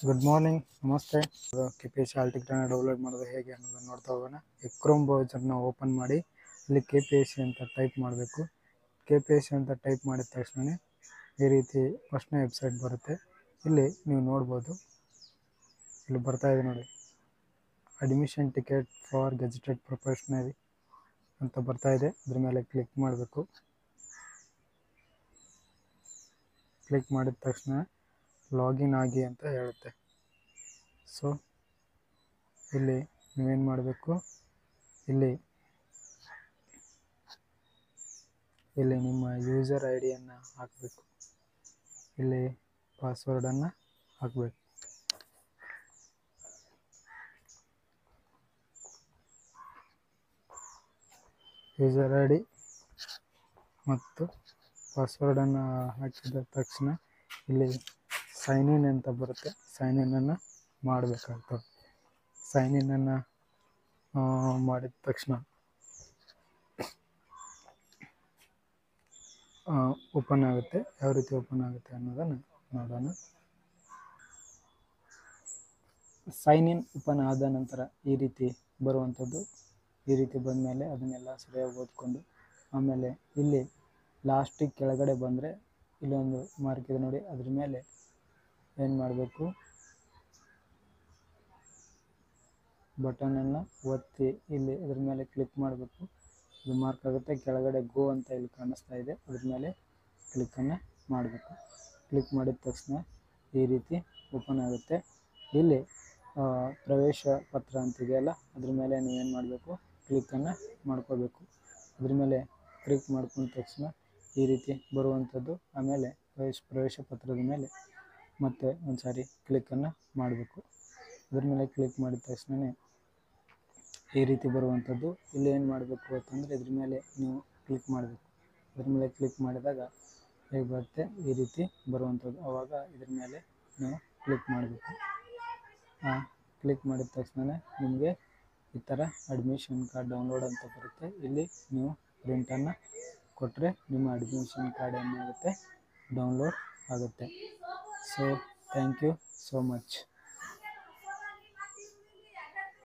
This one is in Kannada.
ಗುಡ್ ಮಾರ್ನಿಂಗ್, ನಮಸ್ತೆ. K P S C hall ಟಿಕೆಟನ್ನು ಡೌನ್ಲೋಡ್ ಮಾಡೋದು ಹೇಗೆ ಅನ್ನೋದನ್ನು ನೋಡ್ತಾ ಹೋಗೋಣ. ಈ ಕ್ರೋಮ್ ಬ್ರೌಸರ್ನ ಓಪನ್ ಮಾಡಿ ಇಲ್ಲಿ ಕೆ ಪಿ ಎಸ್ ಸಿ ಅಂತ ಟೈಪ್ ಮಾಡಬೇಕು. ಕೆ ಪಿ ಎಸ್ ಸಿ ಅಂತ ಟೈಪ್ ಮಾಡಿದ ತಕ್ಷಣ ಈ ರೀತಿ ಫಸ್ಟ್ನೇ ವೆಬ್ಸೈಟ್ ಬರುತ್ತೆ. ಇಲ್ಲಿ ನೀವು ನೋಡ್ಬೋದು, ಇಲ್ಲಿ ಬರ್ತಾ ಇದೆ ನೋಡಿ, ಅಡ್ಮಿಷನ್ ಟಿಕೆಟ್ ಫಾರ್ ಗೆಜೆಟೆಡ್ ಪ್ರೊಫೆಷನರಿ ಅಂತ ಬರ್ತಾ ಇದೆ. ಅದ್ರ ಮೇಲೆ ಕ್ಲಿಕ್ ಮಾಡಬೇಕು. ಕ್ಲಿಕ್ ಮಾಡಿದ ತಕ್ಷಣ ಲಾಗಿನ್ ಆಗಿ ಅಂತ ಹೇಳುತ್ತೆ. ಸೊ ಇಲ್ಲಿ ನೀವೇನು ಮಾಡಬೇಕು, ಇಲ್ಲಿ ನಿಮ್ಮ ಯೂಸರ್ ಐ ಡಿಯನ್ನು ಹಾಕಬೇಕು. ಇಲ್ಲಿ ಪಾಸ್ವರ್ಡನ್ನು ಹಾಕಬೇಕು. ಯೂಸರ್ ಐ ಡಿ ಮತ್ತು ಪಾಸ್ವರ್ಡನ್ನು ಹಾಕಿದ ತಕ್ಷಣ ಇಲ್ಲಿ ಸೈನ್ ಇನ್ ಅಂತ ಬರುತ್ತೆ. ಸೈನ್ ಇನ್ನನ್ನು ಮಾಡಬೇಕಾಗ್ತದೆ. ಸೈನ್ ಇನ್ನನ್ನು ಮಾಡಿದ ತಕ್ಷಣ ಓಪನ್ ಆಗುತ್ತೆ. ಯಾವ ರೀತಿ ಓಪನ್ ಆಗುತ್ತೆ ಅನ್ನೋದನ್ನು ನೋಡೋಣ. ಸೈನ್ ಇನ್ ಓಪನ್ ಆದ ನಂತರ ಈ ರೀತಿ ಬರುವಂಥದ್ದು. ಈ ರೀತಿ ಬಂದ ಮೇಲೆ ಅದನ್ನೆಲ್ಲ ಸರಿಯಾಗಿ ಓದ್ಕೊಂಡು ಆಮೇಲೆ ಇಲ್ಲಿ ಲಾಸ್ಟಿಗೆ ಕೆಳಗಡೆ ಬಂದರೆ ಇಲ್ಲೊಂದು ಮಾರ್ಕ್ ಇದೆ ನೋಡಿ, ಅದ್ರ ಮೇಲೆ ಏನು ಮಾಡಬೇಕು, ಬಟನನ್ನು ಒತ್ತಿ ಇಲ್ಲಿ ಇದ್ರ ಮೇಲೆ ಕ್ಲಿಕ್ ಮಾಡಬೇಕು. ಇದು ಮಾರ್ಕ್ ಆಗುತ್ತೆ. ಕೆಳಗಡೆ ಗೋ ಅಂತ ಇಲ್ಲಿ ಕಾಣಿಸ್ತಾ ಇದೆ, ಅದ್ರ ಮೇಲೆ ಕ್ಲಿಕ್ಕನ್ನು ಮಾಡಬೇಕು. ಕ್ಲಿಕ್ ಮಾಡಿದ ತಕ್ಷಣ ಈ ರೀತಿ ಓಪನ್ ಆಗುತ್ತೆ. ಇಲ್ಲಿ ಪ್ರವೇಶ ಪತ್ರ ಅಂತಿದೆಯಲ್ಲ, ಅದ್ರ ಮೇಲೆ ನೀವೇನು ಮಾಡಬೇಕು, ಕ್ಲಿಕ್ಕನ್ನು ಮಾಡ್ಕೋಬೇಕು. ಅದ್ರ ಮೇಲೆ ಕ್ಲಿಕ್ ಮಾಡ್ಕೊಂಡ ತಕ್ಷಣ ಈ ರೀತಿ ಬರುವಂಥದ್ದು. ಆಮೇಲೆ ಪ್ರವೇಶ ಪತ್ರದ ಮೇಲೆ ಮತ್ತೆ ಒಂದು ಸಾರಿ ಕ್ಲಿಕ್ಕನ್ನು ಮಾಡಬೇಕು. ಅದ್ರ ಮೇಲೆ ಕ್ಲಿಕ್ ಮಾಡಿದ ತಕ್ಷಣ ಈ ರೀತಿ ಬರುವಂಥದ್ದು. ಇಲ್ಲಿ ಏನು ಮಾಡಬೇಕು ಅಂತಂದರೆ ಇದ್ರ ಮೇಲೆ ನೀವು ಕ್ಲಿಕ್ ಮಾಡಬೇಕು. ಅದ್ರ ಮೇಲೆ ಕ್ಲಿಕ್ ಮಾಡಿದಾಗ ಹೇಗೆ ಬರುತ್ತೆ, ಈ ರೀತಿ ಬರುವಂಥದ್ದು. ಆವಾಗ ಇದ್ರ ಮೇಲೆ ನೀವು ಕ್ಲಿಕ್ ಮಾಡಬೇಕು. ಕ್ಲಿಕ್ ಮಾಡಿದ ತಕ್ಷಣ ನಿಮಗೆ ಈ ಥರ ಅಡ್ಮಿಷನ್ ಕಾರ್ಡ್ ಡೌನ್ಲೋಡ್ ಅಂತ ಬರುತ್ತೆ. ಇಲ್ಲಿ ನೀವು ಪ್ರಿಂಟನ್ನು ಕೊಟ್ಟರೆ ನಿಮ್ಮ ಅಡ್ಮಿಷನ್ ಕಾರ್ಡ್ ಏನಾಗುತ್ತೆ, ಡೌನ್ಲೋಡ್ ಆಗುತ್ತೆ. So thank you so much.